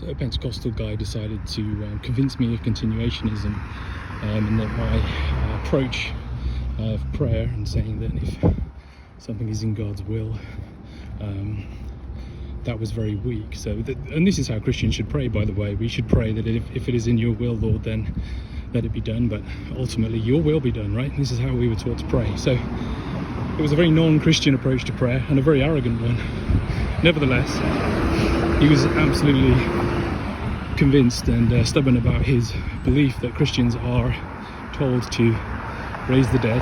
So a Pentecostal guy decided to convince me of continuationism, and that my approach of prayer and saying that if something is in God's will, that was very weak. And this is how Christians should pray, by the way. We should pray that if it is in your will, Lord, then let it be done, but ultimately your will be done, right? This is how we were taught to pray. So it was a very non-Christian approach to prayer, and a very arrogant one. Nevertheless, he was absolutely convinced and stubborn about his belief that Christians are told to raise the dead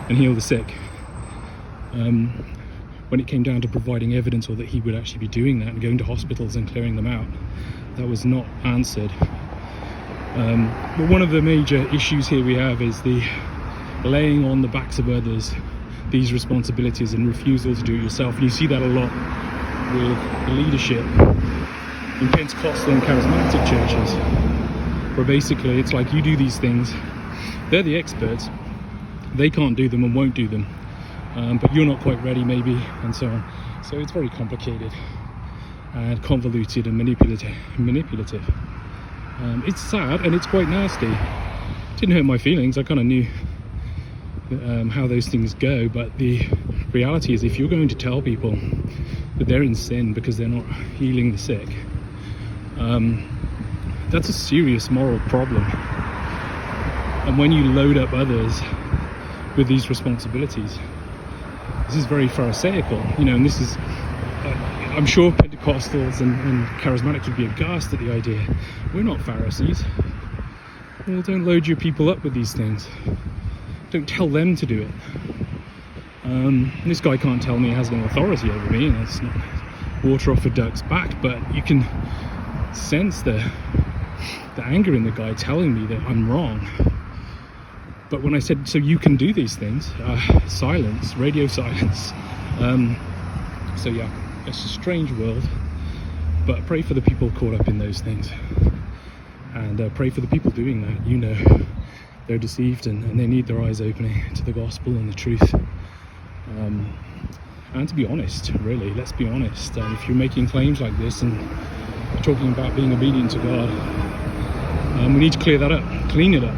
and heal the sick. When it came down to providing evidence, or that he would actually be doing that and going to hospitals and clearing them out, that was not answered. But one of the major issues here we have is the laying on the backs of others these responsibilities and refusal to do it yourself. And you see that a lot with the leadership in Pentecostal and charismatic churches, where basically it's like, you do these things, they're the experts, they can't do them and won't do them, but you're not quite ready maybe, and so on. So it's very complicated and convoluted and manipulative. It's sad and it's quite nasty. It didn't hurt my feelings, I kind of knew how those things go, but the reality is, if you're going to tell people that they're in sin because they're not healing the sick, that's a serious moral problem. And when you load up others with these responsibilities, this is very pharisaical, and this is, I'm sure Pentecostals and charismatics would be aghast at the idea. We're not Pharisees. Well, don't load your people up with these things. Don't tell them to do it. This guy can't tell me he has no authority over me, and it's not water off a duck's back, but you can sense the anger in the guy telling me that I'm wrong. But when I said, so you can do these things, silence, radio silence. So yeah, it's a strange world, but pray for the people caught up in those things, and pray for the people doing that. They're deceived and they need their eyes opening to the gospel and the truth. And to be honest, really, let's be honest, if you're making claims like this and talking about being obedient to God, we need to clear that up, clean it up.